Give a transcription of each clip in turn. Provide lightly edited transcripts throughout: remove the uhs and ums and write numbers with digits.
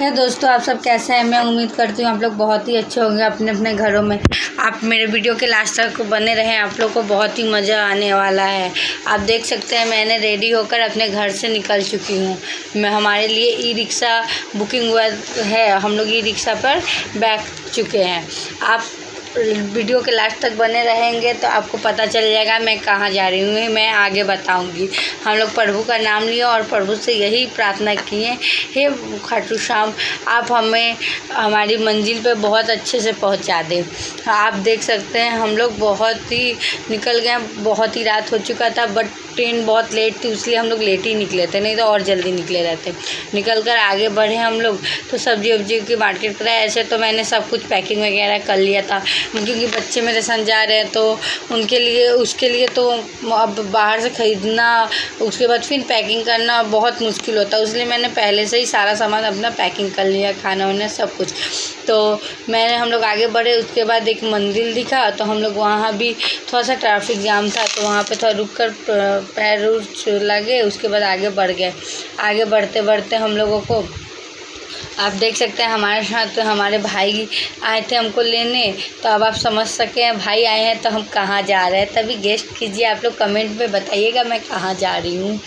है दोस्तों, आप सब कैसे हैं। मैं उम्मीद करती हूँ आप लोग बहुत ही अच्छे होंगे अपने अपने घरों में। आप मेरे वीडियो के लास्ट तक बने रहें, आप लोग को बहुत ही मज़ा आने वाला है। आप देख सकते हैं मैंने रेडी होकर अपने घर से निकल चुकी हूँ। मैं हमारे लिए ई रिक्शा बुकिंग हुआ है, हम लोग ई रिक्शा पर बैठ चुके हैं। आप वीडियो के लास्ट तक बने रहेंगे तो आपको पता चल जाएगा मैं कहाँ जा रही हूँ, मैं आगे बताऊँगी। हम लोग प्रभु का नाम लिए और प्रभु से यही प्रार्थना किए, हे खाटू श्याम आप हमें हमारी मंजिल पे बहुत अच्छे से पहुँचा दें। आप देख सकते हैं हम लोग बहुत ही निकल गए, बहुत ही रात हो चुका था, बट ट्रेन बहुत लेट थी इसलिए हम लोग लेट ही निकले थे, नहीं तो और जल्दी निकले रहते। निकल कर आगे बढ़े हम लोग तो सब्जी वब्जी की मार्केट पर ऐसे तो मैंने सब कुछ पैकिंग वगैरह कर लिया था, क्योंकि बच्चे मेरे संग जा रहे हैं तो उनके लिए उसके लिए तो अब बाहर से ख़रीदना उसके बाद फिर पैकिंग करना बहुत मुश्किल होता है, इसलिए मैंने पहले से ही सारा सामान अपना पैकिंग कर लिया, खाना वाना सब कुछ। तो हम लोग आगे बढ़े, उसके बाद एक मंदिर दिखा तो हम लोग वहाँ भी थोड़ा सा ट्रैफिक जाम था तो वहाँ पे थोड़ा रुक कर पैर लगे, उसके बाद आगे बढ़ गए। आगे बढ़ते बढ़ते हम लोगों को आप देख सकते हैं हमारे साथ हमारे भाई आए थे हमको लेने, तो अब आप समझ सके हैं भाई आए हैं तो हम कहाँ जा रहे हैं। तभी गेस्ट कीजिए, आप लोग कमेंट में बताइएगा मैं कहाँ जा रही हूँ,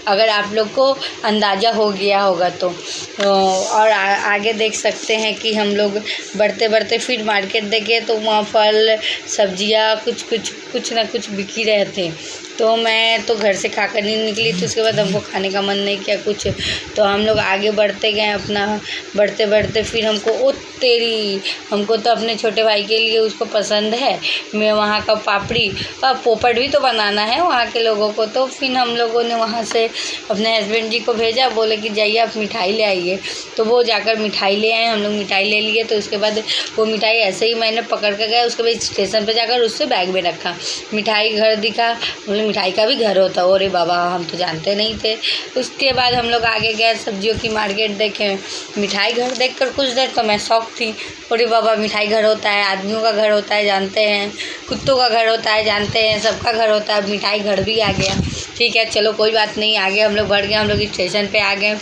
अगर आप लोग को अंदाज़ा हो गया होगा तो। और आगे देख सकते हैं कि हम लोग बढ़ते बढ़ते फिर मार्केट देखे तो वहाँ फल सब्जियाँ कुछ ना कुछ बिक ही रहे थे। तो मैं तो घर से खाकर नहीं निकली थी, उसके बाद हमको खाने का मन नहीं किया कुछ, तो हम लोग आगे बढ़ते गए अपना। बढ़ते बढ़ते फिर हमको तो अपने छोटे भाई के लिए उसको पसंद है, मैं वहाँ का पापड़ी और पोपट भी तो बनाना है वहाँ के लोगों को। तो फिर हम लोगों ने वहाँ से अपने हस्बैंड जी को भेजा, बोले कि जाइए आप मिठाई ले आइए। तो वो जाकर मिठाई ले आए, हम लोग मिठाई ले लिए। तो उसके बाद वो मिठाई ऐसे ही मैंने पकड़ कर गया, उसके बाद स्टेशन पर जाकर उससे बैग में रखा। मिठाई घर दिखा, मिठाई का भी घर होता है, अरे बाबा हम तो जानते नहीं थे। उसके बाद हम लोग आगे गए, सब्जियों की मार्केट देखे, मिठाई घर देखकर कुछ देर तो मैं शौक थी, अरे बाबा मिठाई घर होता है, आदमियों का घर होता है जानते हैं, कुत्तों का घर होता है जानते हैं, सबका घर होता है, मिठाई घर भी आ गया। ठीक है चलो कोई बात नहीं, आगे हम लोग बढ़ गए, हम लोग स्टेशन पे आ गए।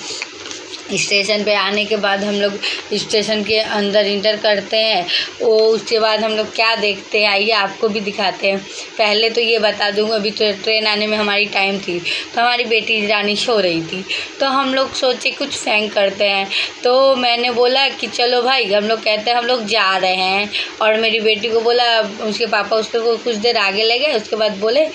स्टेशन पे आने के बाद हम लोग स्टेशन के अंदर इंटर करते हैं, वो उसके बाद हम लोग क्या देखते हैं आइए आपको भी दिखाते हैं। पहले तो ये बता दूँ अभी तो ट्रेन आने में हमारी टाइम थी, तो हमारी बेटी रानी सो रही थी, तो हम लोग सोचे कुछ फेंक करते हैं। तो मैंने बोला कि चलो भाई, हम लोग कहते हैं हम लोग जा रहे हैं, और मेरी बेटी को बोला, उसके पापा उसको कुछ देर आगे ले गए, उसके बाद बोले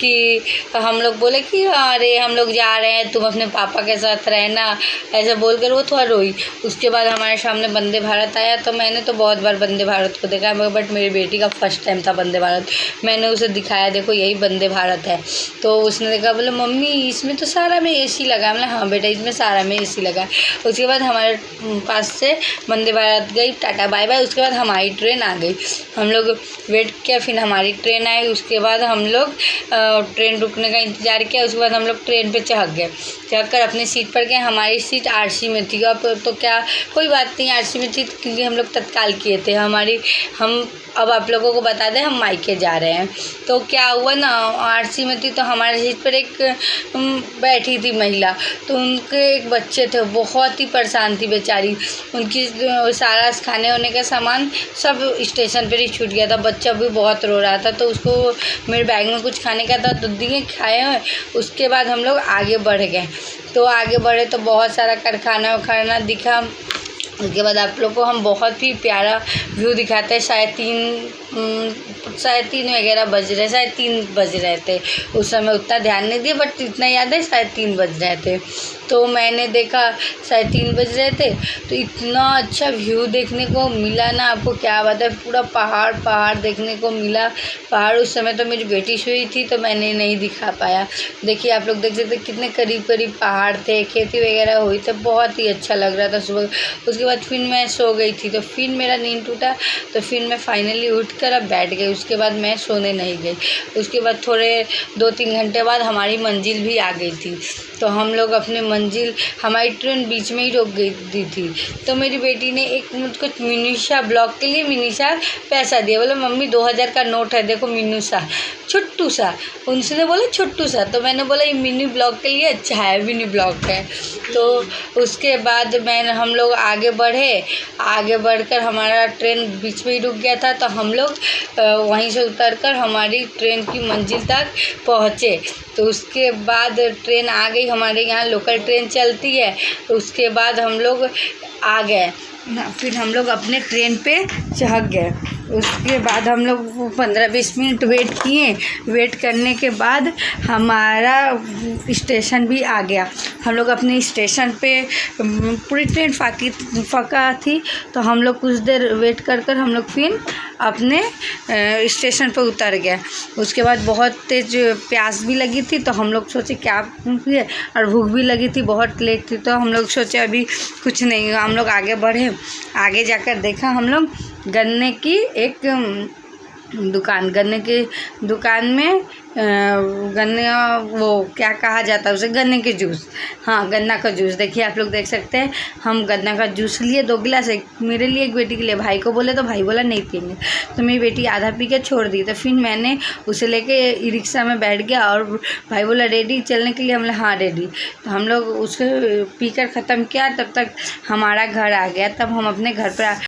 कि हम लोग बोले कि अरे हम लोग जा रहे हैं तुम अपने पापा के साथ रहना, ऐसे बोलकर वो थोड़ा रोई। उसके बाद हमारे सामने वंदे भारत आया, तो मैंने तो बहुत बार वंदे भारत को देखा है, बट मेरी बेटी का फर्स्ट टाइम था वंदे भारत। मैंने उसे दिखाया देखो यही वंदे भारत है, तो उसने देखा, बोले मम्मी इसमें तो सारा में एसी लगा है। मैंने हाँ बेटा इसमें सारा में एसी लगा है। उसके बाद हमारे पास से वंदे भारत गई, टाटा बाय बाय। उसके बाद हमारी ट्रेन आ गई, हम लोग वेट किया, फिर हमारी ट्रेन आई। उसके बाद हम लोग ट्रेन रुकने का इंतज़ार किया, उसके बाद हम लोग ट्रेन पे चढ़ गए, चढ़कर अपनी सीट पर गए। हमारी सीट आरसी में थी, अब तो क्या कोई बात नहीं, आरसी में थी क्योंकि हम लोग तत्काल किए थे। हम अब आप लोगों को बता दें हम मायके जा रहे हैं, तो क्या हुआ ना आरसी में थी तो हमारे सीट पर एक बैठी थी महिला, तो उनके एक बच्चे थे, बहुत ही परेशान थी बेचारी, उनकी सारा खाने होने का सामान सब स्टेशन पर ही छूट गया था, बच्चा भी बहुत रो रहा था, तो उसको मेरे बैग में कुछ खाने का था तो दिए खाए हैं। उसके बाद हम लोग आगे बढ़ गए, तो आगे बढ़े तो बहुत सारा कारखाना वखाना दिखा। उसके बाद आप लोग को हम बहुत ही प्यारा व्यू दिखाते हैं। शायद तीन वगैरह बज रहे, शायद 3 बज रहे थे, उस समय उतना ध्यान नहीं दिया, बट इतना याद है शायद 3 बज रहे थे। तो मैंने देखा शायद 3 बज रहे थे, तो इतना अच्छा व्यू देखने को मिला ना, आपको क्या बात है, पूरा पहाड़ देखने को मिला। पहाड़ उस समय तो मेरी बेटी सोई थी तो मैंने नहीं दिखा पाया। देखिए आप लोग देख सकते कितने करीब पहाड़ थे, खेती वगैरह हुई तो बहुत ही अच्छा लग रहा था सुबह। उसके बाद फिर मैं सो गई थी, तो फिर मेरा नींद टूटा, तो फिर मैं फाइनली उठकर अब बैठ गई। उसके बाद मैं सोने नहीं गई। उसके बाद थोड़े 2-3 घंटे बाद हमारी मंजिल भी आ गई थी, तो हम लोग अपने मंजिल, हमारी ट्रेन बीच में ही रोक गई थी। तो मेरी बेटी ने एक मुझको मिनीषा ब्लॉग के लिए मिनीषा पैसा दिया, बोले मम्मी 2000 का नोट है देखो मिनीषा। छुट्टू सा, उनसे बोला छुट्टू सा, तो मैंने बोला ये मिनी ब्लॉग के लिए अच्छा है, मिनी ब्लॉग है। तो उसके बाद हम लोग आगे बढ़कर हमारा ट्रेन बीच में ही रुक गया था, तो हम लोग वहीं से उतरकर हमारी ट्रेन की मंजिल तक पहुँचे। तो उसके बाद ट्रेन आ गई, हमारे यहाँ लोकल ट्रेन चलती है। तो उसके बाद हम लोग आ गए, फिर हम लोग अपने ट्रेन पे चढ़ गए। उसके बाद हम लोग 15-20 मिनट वेट किए। वेट करने के बाद हमारा स्टेशन भी आ गया। हम लोग अपने स्टेशन पे, पूरी ट्रेन फका थी, तो हम लोग कुछ देर वेट कर हम लोग फिर अपने स्टेशन पे उतर गए। उसके बाद बहुत तेज़ प्यास भी लगी थी, तो हम लोग सोचे क्या पिए, और भूख भी लगी थी, बहुत लेट थी, तो हम लोग सोचे अभी कुछ नहीं, हम लोग आगे बढ़े। आगे जाकर देखा हम लोग गन्ने की एक दुकान, गन्ने की दुकान में गन्ने, वो क्या कहा जाता है उसे, गन्ने के जूस, हाँ गन्ना का जूस। देखिए आप लोग देख सकते हैं, हम गन्ना का जूस लिए 2 गिलास, एक मेरे लिए एक बेटी के लिए। भाई को बोले तो भाई बोला नहीं पियेंगे, तो मेरी बेटी आधा पी के छोड़ दी। तो फिर मैंने उसे लेके ई रिक्शा में बैठ गया, और भाई बोला रेडी चलने के लिए, हम बोले हाँ रेडी। तो हम लोग उसको पीकर ख़त्म किया, तब तक हमारा घर आ गया। तब हम अपने घर पर